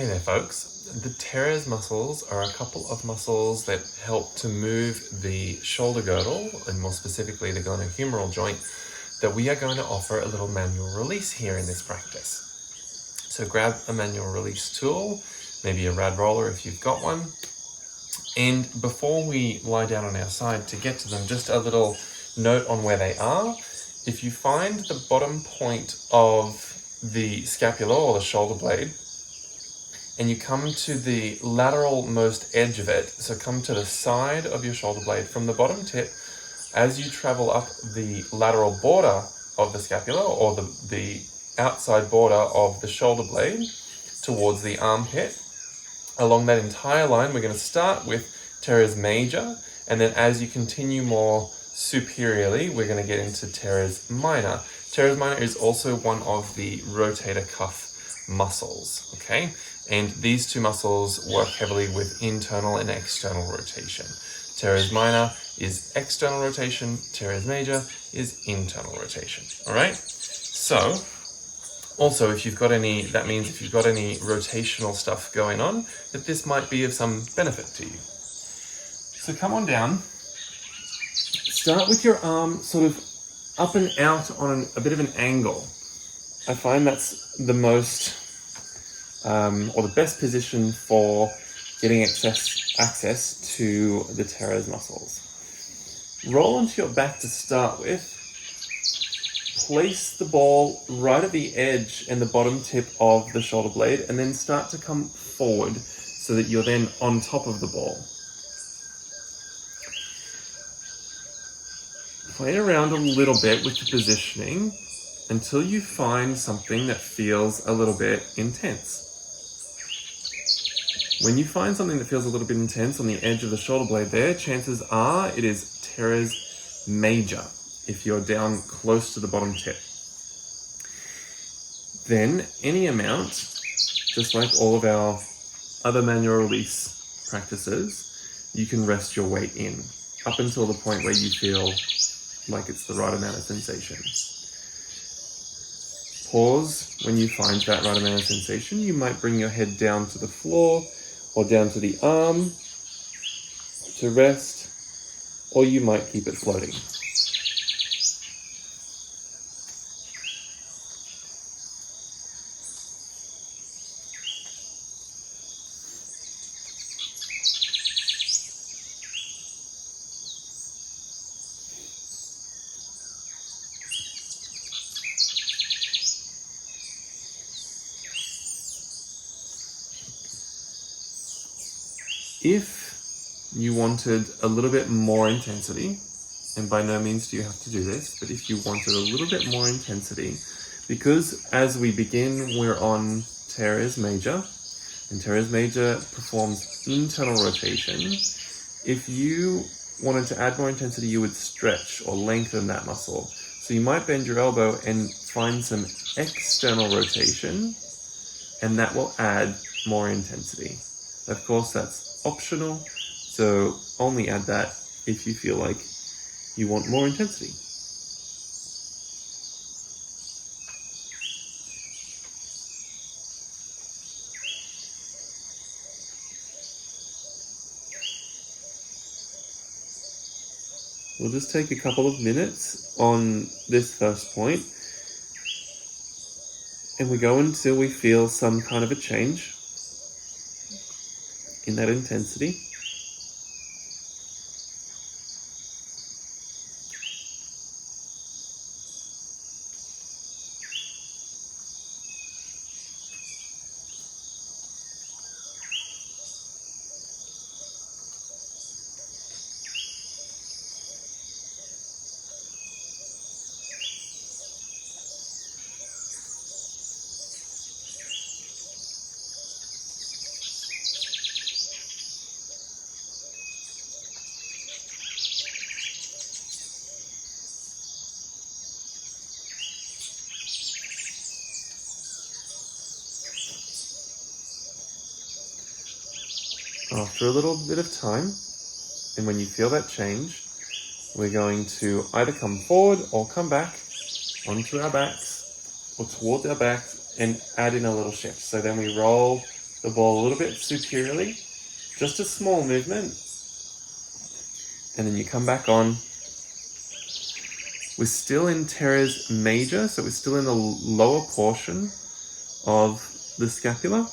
Hey there folks, the Teres muscles are a couple of muscles that help to move the shoulder girdle, and more specifically the glenohumeral joint, that we are going to offer a little manual release here in this practice. So grab a manual release tool, maybe a rad roller if you've got one, and before we lie down on our side to get to them, just a little note on where they are. If you find the bottom point of the scapula or the shoulder blade, and you come to the lateral most edge of it, so come to the side of your shoulder blade from the bottom tip, as you travel up the lateral border of the scapula or the outside border of the shoulder blade towards the armpit. Along that entire line, we're going to start with teres major, and then as you continue more superiorly, we're going to get into teres minor. Teres minor is also one of the rotator cuff muscles, okay? And these two muscles work heavily with internal and external rotation. Teres minor is external rotation, teres major is internal rotation, all right? So, also, if you've got any, that means if you've got any rotational stuff going on, that this might be of some benefit to you. So come on down, start with your arm sort of up and out on a bit of an angle. I find that's the most, or the best position for getting access to the teres muscles. Roll onto your back to start with. Place the ball right at the edge and the bottom tip of the shoulder blade, and then start to come forward so that you're then on top of the ball. Play around a little bit with the positioning until you find something that feels a little bit intense. When you find something that feels a little bit intense on the edge of the shoulder blade there, chances are it is teres major if you're down close to the bottom tip. Then any amount, just like all of our other manual release practices, you can rest your weight in up until the point where you feel like it's the right amount of sensation. Pause when you find that right amount of sensation. You might bring your head down to the floor or down to the arm to rest, or you might keep it floating. If you wanted a little bit more intensity, and by no means do you have to do this, but if you wanted a little bit more intensity, because as we begin, we're on teres major, and teres major performs internal rotation. If you wanted to add more intensity, you would stretch or lengthen that muscle. So you might bend your elbow and find some external rotation, and that will add more intensity. Of course, that's optional, so only add that if you feel like you want more intensity. We'll just take a couple of minutes on this first point, and we go until we feel some kind of a change in that intensity. After a little bit of time, and when you feel that change, we're going to either come forward or come back onto our backs or towards our backs and add in a little shift. So then we roll the ball a little bit superiorly. Just a small movement. And then you come back on. We're still in teres major, so we're still in the lower portion of the scapula.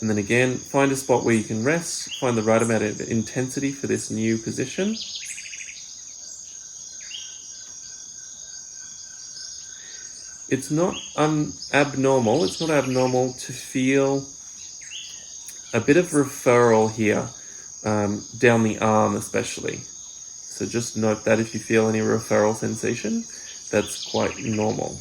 And then again, find a spot where you can rest, find the right amount of intensity for this new position. It's not abnormal to feel a bit of referral here, down the arm especially. So just note that if you feel any referral sensation, that's quite normal.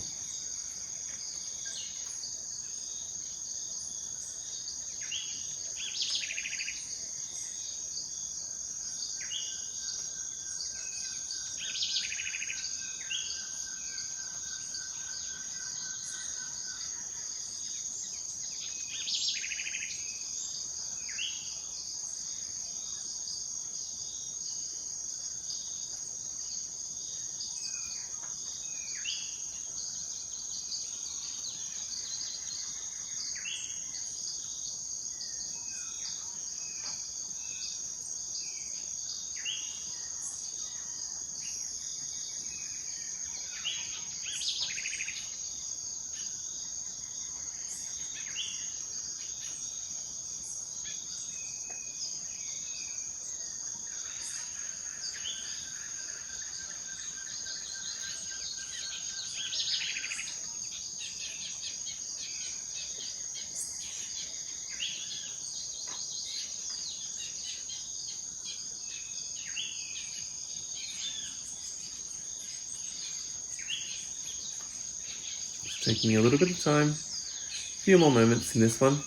Taking a little bit of time, a few more moments in this one.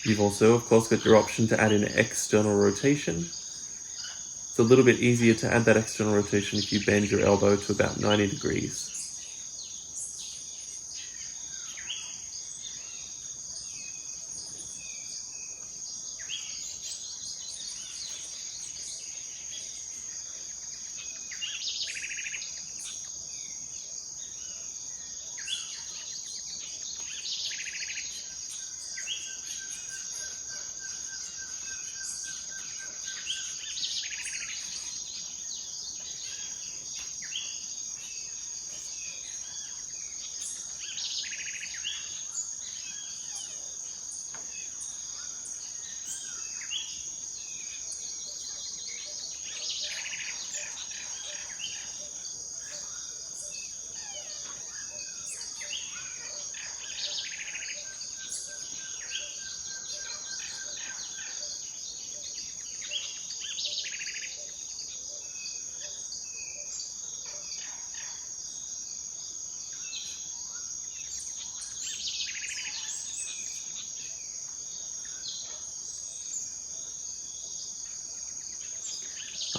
You've also, of course, got your option to add in external rotation. It's a little bit easier to add that external rotation if you bend your elbow to about 90 degrees.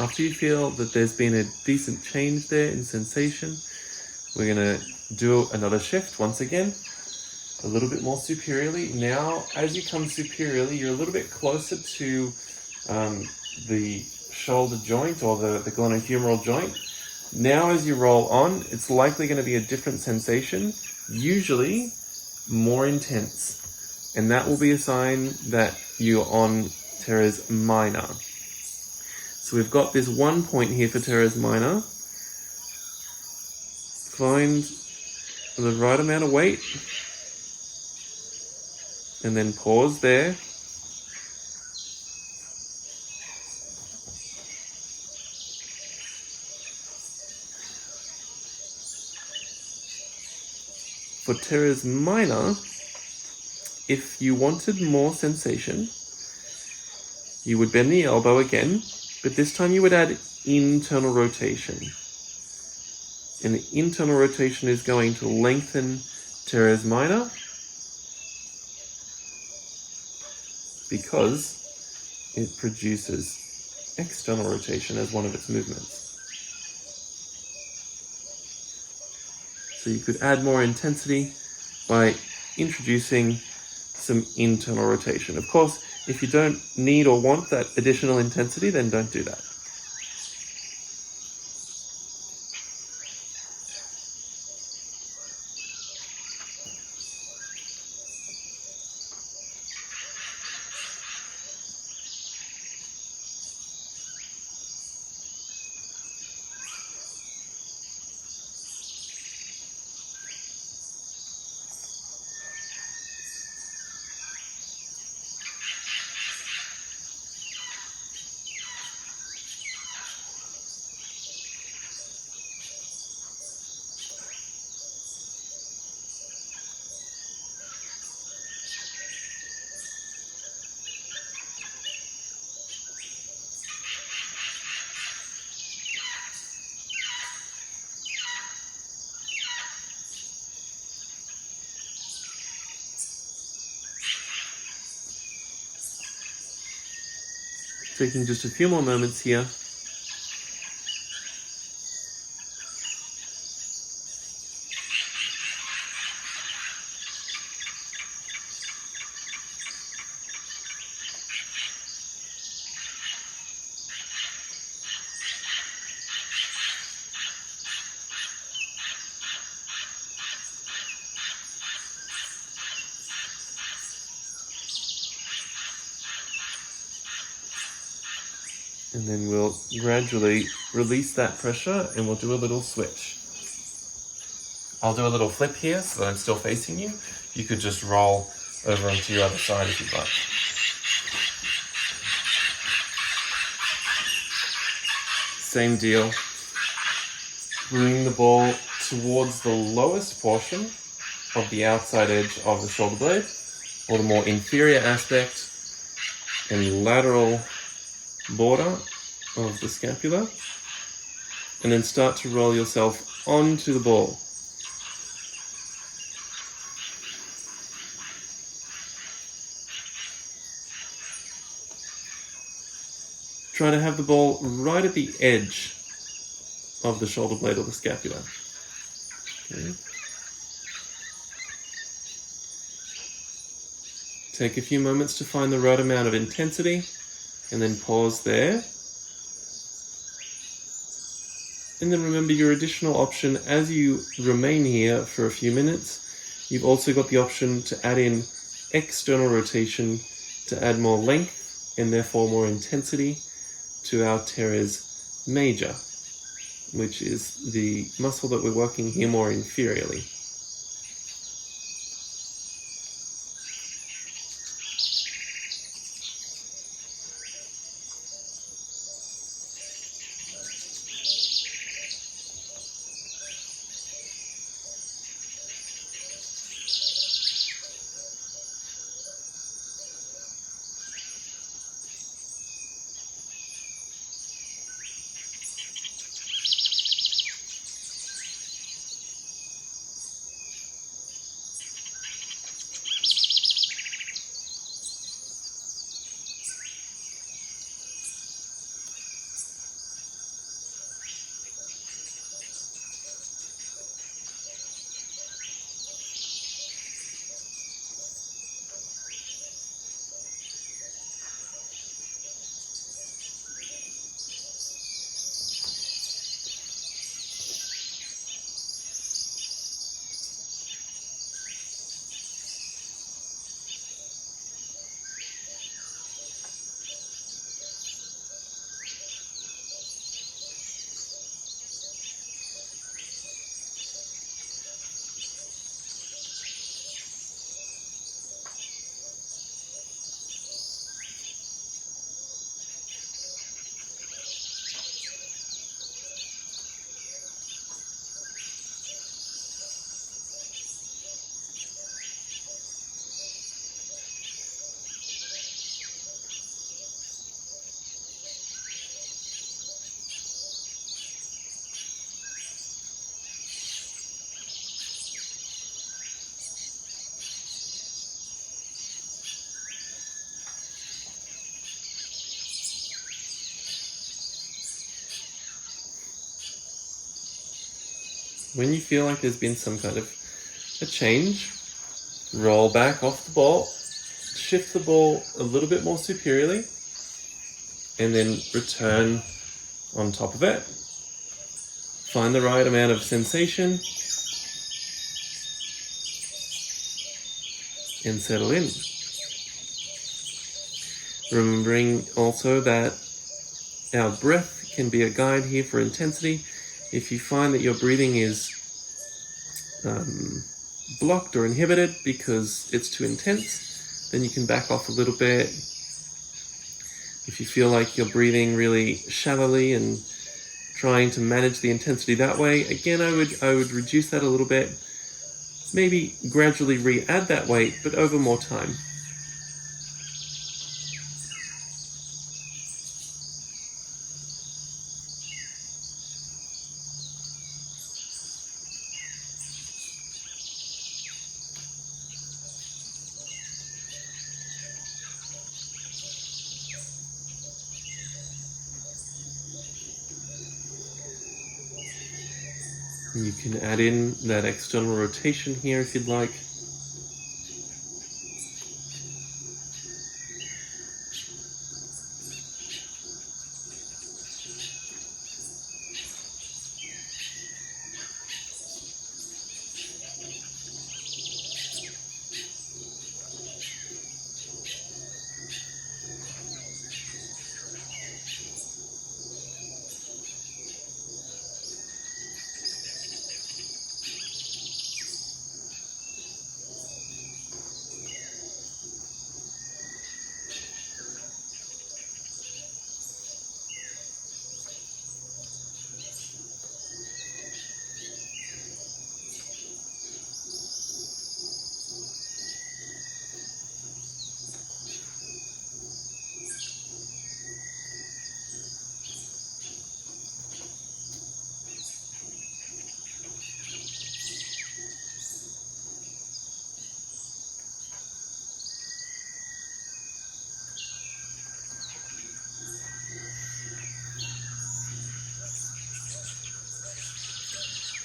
After you feel that there's been a decent change there in sensation, we're going to do another shift once again, a little bit more superiorly. Now, as you come superiorly, you're a little bit closer to the shoulder joint or the glenohumeral joint. Now, as you roll on, it's likely going to be a different sensation, usually more intense. And that will be a sign that you're on teres minor. So we've got this one point here for teres minor. Find the right amount of weight and then pause there. For teres minor, if you wanted more sensation, you would bend the elbow again, but this time you would add internal rotation. And the internal rotation is going to lengthen teres minor because it produces external rotation as one of its movements. So you could add more intensity by introducing some internal rotation. Of course, If you don't need or want that additional intensity, then don't do that. Taking just a few more moments here. And then we'll gradually release that pressure and we'll do a little switch. I'll do a little flip here so that I'm still facing you. You could just roll over onto your other side if you'd like. Same deal. Bring the ball towards the lowest portion of the outside edge of the shoulder blade, or the more inferior aspect and lateral border of the scapula, and then start to roll yourself onto the ball. Try to have the ball right at the edge of the shoulder blade or the scapula. Okay. Take a few moments to find the right amount of intensity, and then pause there. And then remember your additional option as you remain here for a few minutes. You've also got the option to add in external rotation to add more length and therefore more intensity to our teres major, which is the muscle that we're working here more inferiorly. When you feel like there's been some kind of a change, roll back off the ball, shift the ball a little bit more superiorly and then return on top of it. Find the right amount of sensation and settle in. Remembering also that our breath can be a guide here for intensity. If you find that your breathing is blocked or inhibited because it's too intense, then you can back off a little bit. If you feel like you're breathing really shallowly and trying to manage the intensity that way, again, I would reduce that a little bit. Maybe gradually re-add that weight, but over more time. You can add in that external rotation here if you'd like.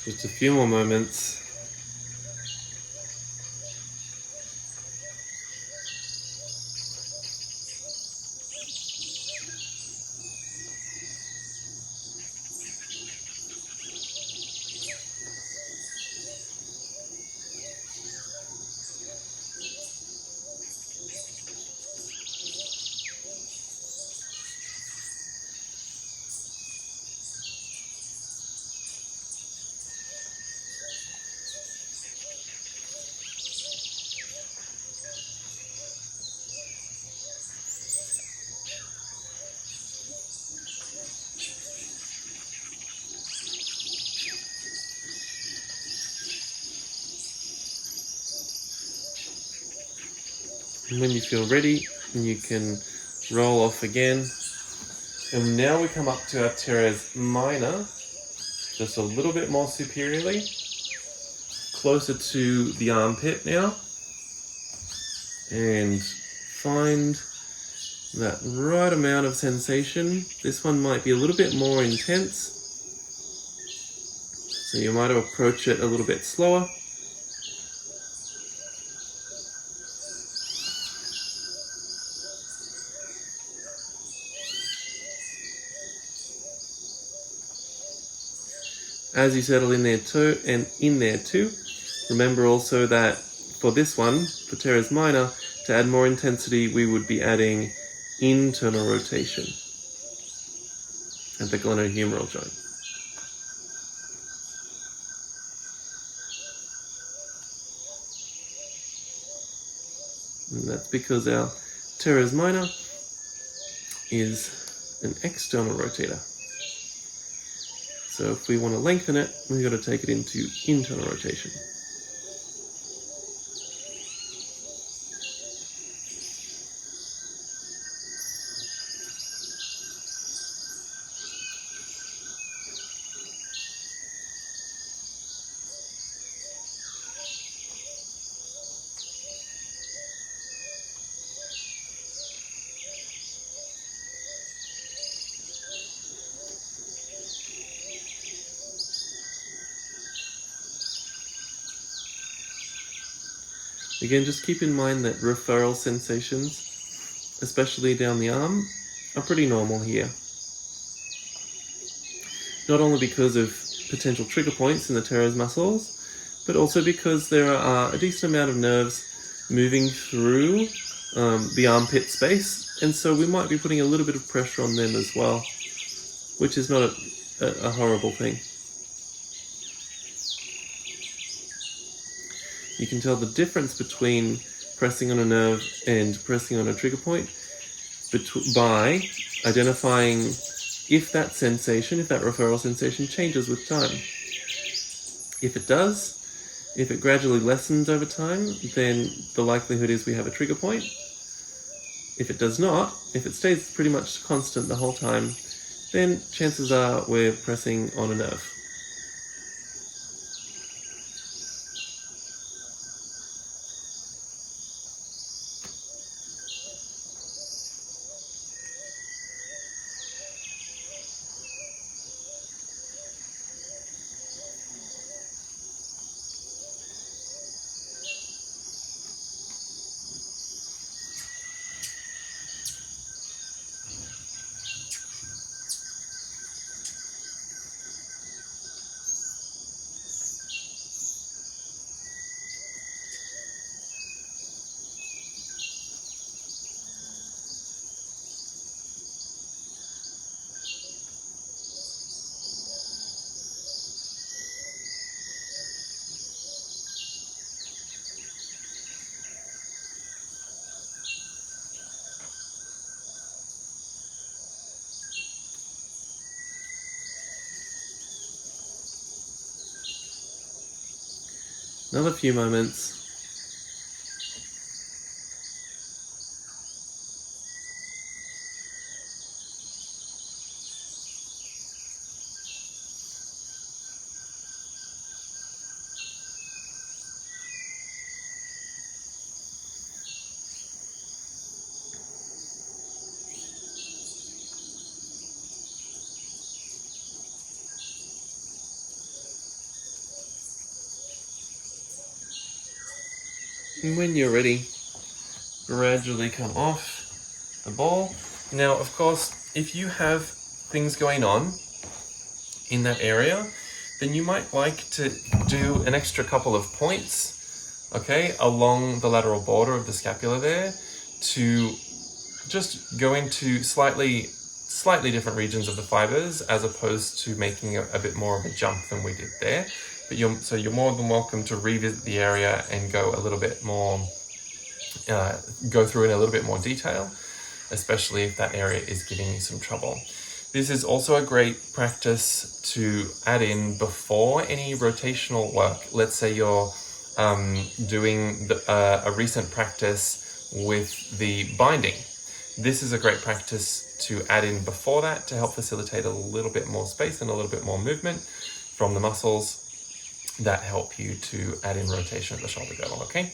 Just a few more moments. And when you feel ready, you can roll off again. And now we come up to our Teres minor, just a little bit more superiorly, closer to the armpit now. And find that right amount of sensation. This one might be a little bit more intense, so you might approach it a little bit slower. As you settle in there too, remember also that for this one, for Teres minor, to add more intensity, we would be adding internal rotation at the glenohumeral joint. And that's because our Teres minor is an external rotator. So if we want to lengthen it, we've got to take it into internal rotation. Again, just keep in mind that referral sensations, especially down the arm, are pretty normal here. Not only because of potential trigger points in the teres muscles, but also because there are a decent amount of nerves moving through the armpit space, and so we might be putting a little bit of pressure on them as well, which is not a horrible thing. You can tell the difference between pressing on a nerve and pressing on a trigger point by identifying if that sensation, if that referral sensation changes with time. If it does, if it gradually lessens over time, then the likelihood is we have a trigger point. If it does not, if it stays pretty much constant the whole time, then chances are we're pressing on a nerve. Another few moments. And when you're ready, gradually come off the ball. Now, of course, if you have things going on in that area, then you might like to do an extra couple of points, okay, along the lateral border of the scapula there to just go into slightly different regions of the fibers as opposed to making a bit more of a jump than we did there. But you're more than welcome to revisit the area and go a little bit more, go through in a little bit more detail, especially if that area is giving you some trouble. This is also a great practice to add in before any rotational work. Let's say you're doing a recent practice with the binding. This is a great practice to add in before that to help facilitate a little bit more space and a little bit more movement from the muscles that help you to add in rotation at the shoulder girdle, okay?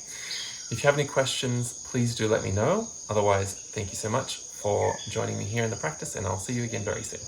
If you have any questions, please do let me know. Otherwise, thank you so much for joining me here in the practice, and I'll see you again very soon.